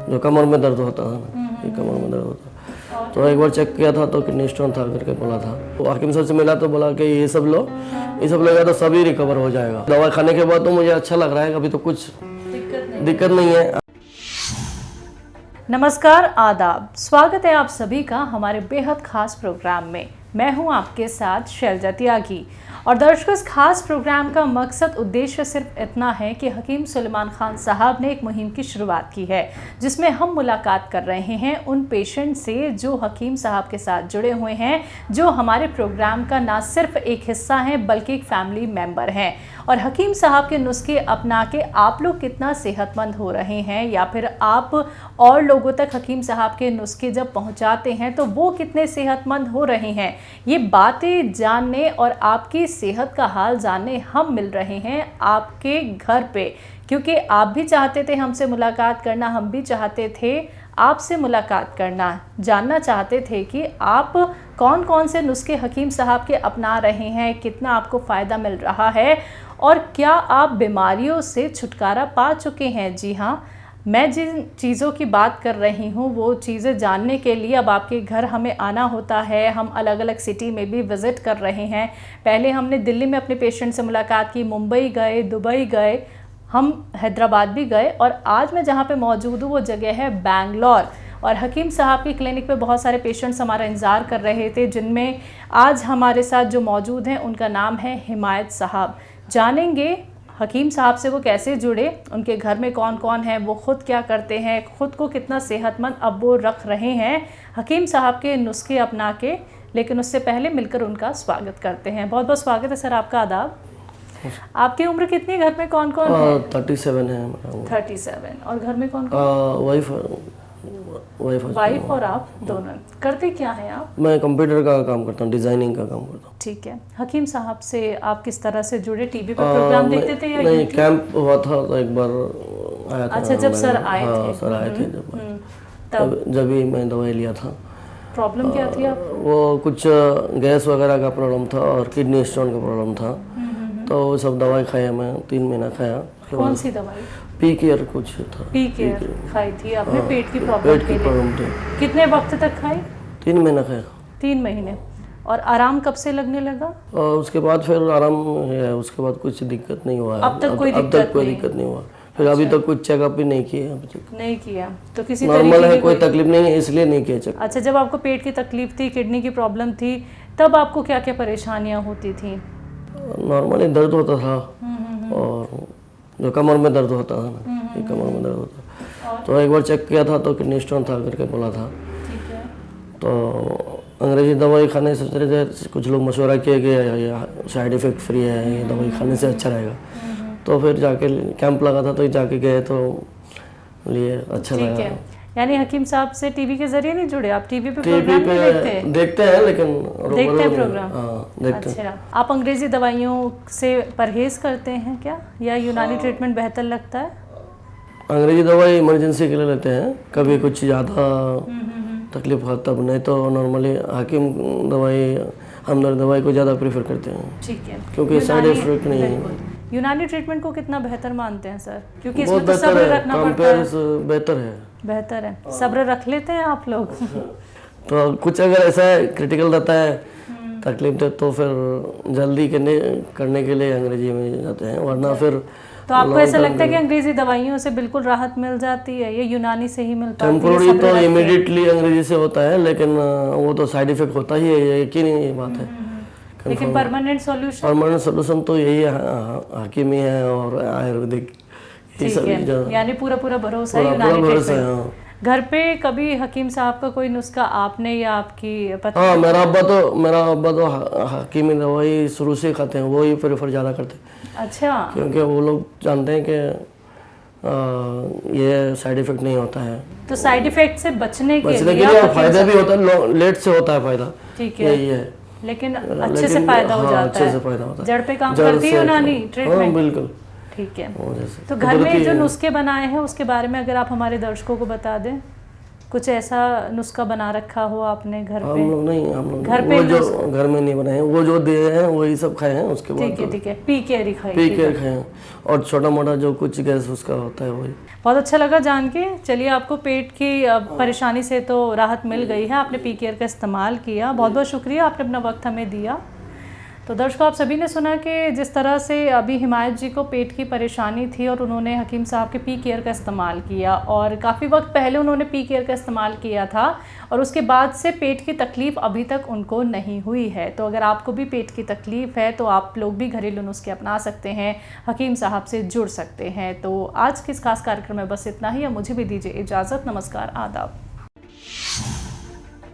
जो कमर में दर्द होता था ना, ये कमर में दर्द होता। तो एक बार चेक किया था तो किडनी स्टोन था करके बोला था। तो हाकिम साहब से मिला तो बोला कि ये सब लो, ये सब लेगा तो सभी रिकवर हो जाएगा। दवा खाने के बाद तो मुझे अच्छा लग रहा है, अभी तो कुछ दिक्कत नहीं है। नमस्कार, आदाब, स्वागत है आप सभी का हमारे बेहद खास प्रोग्राम में। मैं हूं आपके साथ शैलजा त्यागी। और दर्शकों, इस खास प्रोग्राम का मकसद उद्देश्य सिर्फ इतना है कि हकीम सुलेमान खान साहब ने एक मुहिम की शुरुआत की है, जिसमें हम मुलाकात कर रहे हैं उन पेशेंट से जो हकीम साहब के साथ जुड़े हुए हैं, जो हमारे प्रोग्राम का ना सिर्फ एक हिस्सा हैं बल्कि एक फैमिली मेम्बर हैं। और हकीम साहब के नुस्खे अपना के आप लोग कितना सेहतमंद हो रहे हैं, या फिर आप और लोगों तक हकीम साहब के नुस्खे जब पहुंचाते हैं तो वो कितने सेहतमंद हो रहे हैं, ये बातें जानने और आपकी सेहत का हाल जानने हम मिल रहे हैं आपके घर पे। क्योंकि आप भी चाहते थे हमसे मुलाकात करना, हम भी चाहते थे आपसे मुलाकात करना, जानना चाहते थे कि आप कौन कौन से नुस्खे हकीम साहब के अपना रहे हैं, कितना आपको फ़ायदा मिल रहा है और क्या आप बीमारियों से छुटकारा पा चुके हैं। जी हाँ, मैं जिन चीज़ों की बात कर रही हूँ वो चीज़ें जानने के लिए अब आपके घर हमें आना होता है। हम अलग अलग सिटी में भी विज़िट कर रहे हैं। पहले हमने दिल्ली में अपने पेशेंट से मुलाकात की, मुंबई गए, दुबई गए, हम हैदराबाद भी गए, और आज मैं जहाँ पे मौजूद हूँ वो जगह है बैंगलोर। और हकीम साहब की क्लिनिक पे बहुत सारे पेशेंट्स हमारा इंतज़ार कर रहे थे, जिनमें आज हमारे साथ जो मौजूद हैं उनका नाम है हिमायत साहब। जानेंगे हकीम साहब से वो कैसे जुड़े, उनके घर में कौन कौन है, वो ख़ुद क्या करते हैं, ख़ुद को कितना सेहतमंद अब वो रख रहे हैं हकीम साहब के नुस्खे अपना के। लेकिन उससे पहले मिलकर उनका स्वागत करते हैं। बहुत बहुत स्वागत है सर आपका, आदाब। आपकी उम्र कितनी, घर में कौन कौन है? 37 है। 37। और घर में कौन कौन? वाइफ और आप दोनों। करते क्या हैं आप? मैं कंप्यूटर का काम करता हूँ, डिजाइनिंग का काम करता हूँ। ठीक है। हकीम साहब से आप किस तरह से जुड़े? टीवी पर प्रोग्राम देखते थे या नहीं, कैंप हुआ था तो एक बार आया था। अच्छा, जब सर आए थे? हाँ, सर आए थे जब भी मैं दवाई लिया था। प्रॉब्लम क्या थी आप? वो कुछ गैस वगैरह का प्रॉब्लम था और किडनी स्टोन का प्रॉब्लम था। तो वो सब दवाई खाया, मैं 3 महीना खाया। कौन सी दवाई? पी केयर कुछ था। पी केयर खाई थी आपने? पेट की प्रॉब्लम थी। कितने वक्त तक खाई? 3 महीना खाया। 3 महीने। और आराम कब से लगने लगा? और उसके बाद फिर आराम है, उसके बाद कुछ दिक्कत नहीं हुआ। अब तक कोई दिक्कत नहीं हुआ। फिर अभी तक कुछ चेकअप भी नहीं किया। अभी तक नहीं किया तो किसी नॉर्मल है, कोई तकलीफ नहीं है, इसलिए नहीं किया चेकअप। अच्छा, जब आपको पेट की तकलीफ थी, किडनी की प्रॉब्लम थी, तब आपको क्या क्या परेशानियां होती थी? नॉर्मली दर्द होता था और जो कमर में दर्द होता था ना, ये कमर में दर्द होता। तो एक बार चेक किया था तो किडनी स्टोन था करके बोला था। तो अंग्रेजी दवाई खाने से कुछ लोग मशवरा किए कि साइड इफ़ेक्ट फ्री है, ये दवाई खाने से अच्छा रहेगा। तो फिर जाके कैंप लगा था तो जाके गए तो लिए अच्छा लगा। यानी हकीम साहब से टीवी के जरिए नहीं जुड़े आप? टीवी पे प्रोग्राम नहीं देखते? देखते हैं, लेकिन देखते हैं प्रोग्राम। देखते अच्छा, आप अंग्रेजी दवाइयों से परहेज करते हैं क्या, या यूनानी ट्रीटमेंट बेहतर लगता है? अंग्रेजी दवाई इमरजेंसी के लिए लेते हैं, कभी कुछ ज़्यादा तकलीफ हो तब, नहीं तो नॉर्मली हकीम दवाई, हमदर्द दवाई को ज़्यादा प्रेफर करते हैं। ठीक है, क्योंकि साइड इफेक्ट नहीं है। यूनानी ट्रीटमेंट को कितना बेहतर मानते हैं सर? क्योंकि बहुत इसमें तो सब्र रखना पड़ता है। बेहतर है। बेहतर है, सब्र रख लेते हैं आप लोग? तो कुछ अगर ऐसा क्रिटिकल रहता है तकलीफ तो फिर जल्दी करने के लिए अंग्रेजी में जाते हैं, वरना फिर। तो आपको ऐसा लगता है कि अंग्रेजी दवाइयों से बिल्कुल राहत मिल जाती है, ये यूनानी से ही मिल पाती है? टेम्पोररी तो इमीडिएटली अंग्रेजी से होता है, लेकिन वो तो साइड इफेक्ट होता ही है, यकीनी बात है। लेकिन परमानेंट सॉल्यूशन तो यही है, हकीमी है और आयुर्वेदिक। ठीक है, यानी पूरा भरोसा है यूनानी ट्रीटमेंट। घर पे कभी हकीम साहब का कोई नुस्खा आपने या आपकी पत्नी? हाँ, मेरा अब्बा तो हकीमी दवाई शुरू से खाते हैं, वो ही प्रेफर ज़्यादा करते हैं। अच्छा। क्योंकि वो लोग जानते हैं कि ये साइड इफेक्ट नहीं होता है। तो साइड इफेक्ट से बचने के लिए फायदा भी होता है, लेट से होता है फायदा। ठीक है, यही है, लेकिन अच्छे से फायदा हो जाता है। अच्छे से फायदा होता है। जड़ पे काम करती है यूनानी ट्रीटमेंट? बिल्कुल। ठीक है, तो घर में जो नुस्खे बनाए हैं उसके बारे में अगर आप हमारे दर्शकों को बता दें। कुछ ऐसा नुस्खा बना रखा हो आपने घर पे? हम लोग नहीं, हम लोग घर नहीं। पे वो जो घर में नहीं बनाए, वो जो दिए हैं वही सब खाए हैं। उसके बाद ठीक है, ठीक है, पी केयर ही खाई पी थी। के खाए हैं, और छोटा मोटा जो कुछ गैस उसका होता है वही। बहुत अच्छा लगा जान के। चलिए, आपको पेट की परेशानी से तो राहत मिल गई है, आपने पी केयर का इस्तेमाल किया। बहुत बहुत शुक्रिया, आपने अपना वक्त हमें दिया। तो दर्शकों, आप सभी ने सुना कि जिस तरह से अभी हिमायत जी को पेट की परेशानी थी और उन्होंने हकीम साहब के पी केयर का इस्तेमाल किया, और काफ़ी वक्त पहले उन्होंने पी केयर का इस्तेमाल किया था और उसके बाद से पेट की तकलीफ़ अभी तक उनको नहीं हुई है। तो अगर आपको भी पेट की तकलीफ़ है तो आप लोग भी घरेलू नुस्खे अपना सकते हैं, हकीम साहब से जुड़ सकते हैं। तो आज के इस खास कार्यक्रम में बस इतना ही। अब मुझे भी दीजिए इजाज़त। नमस्कार, आदाब।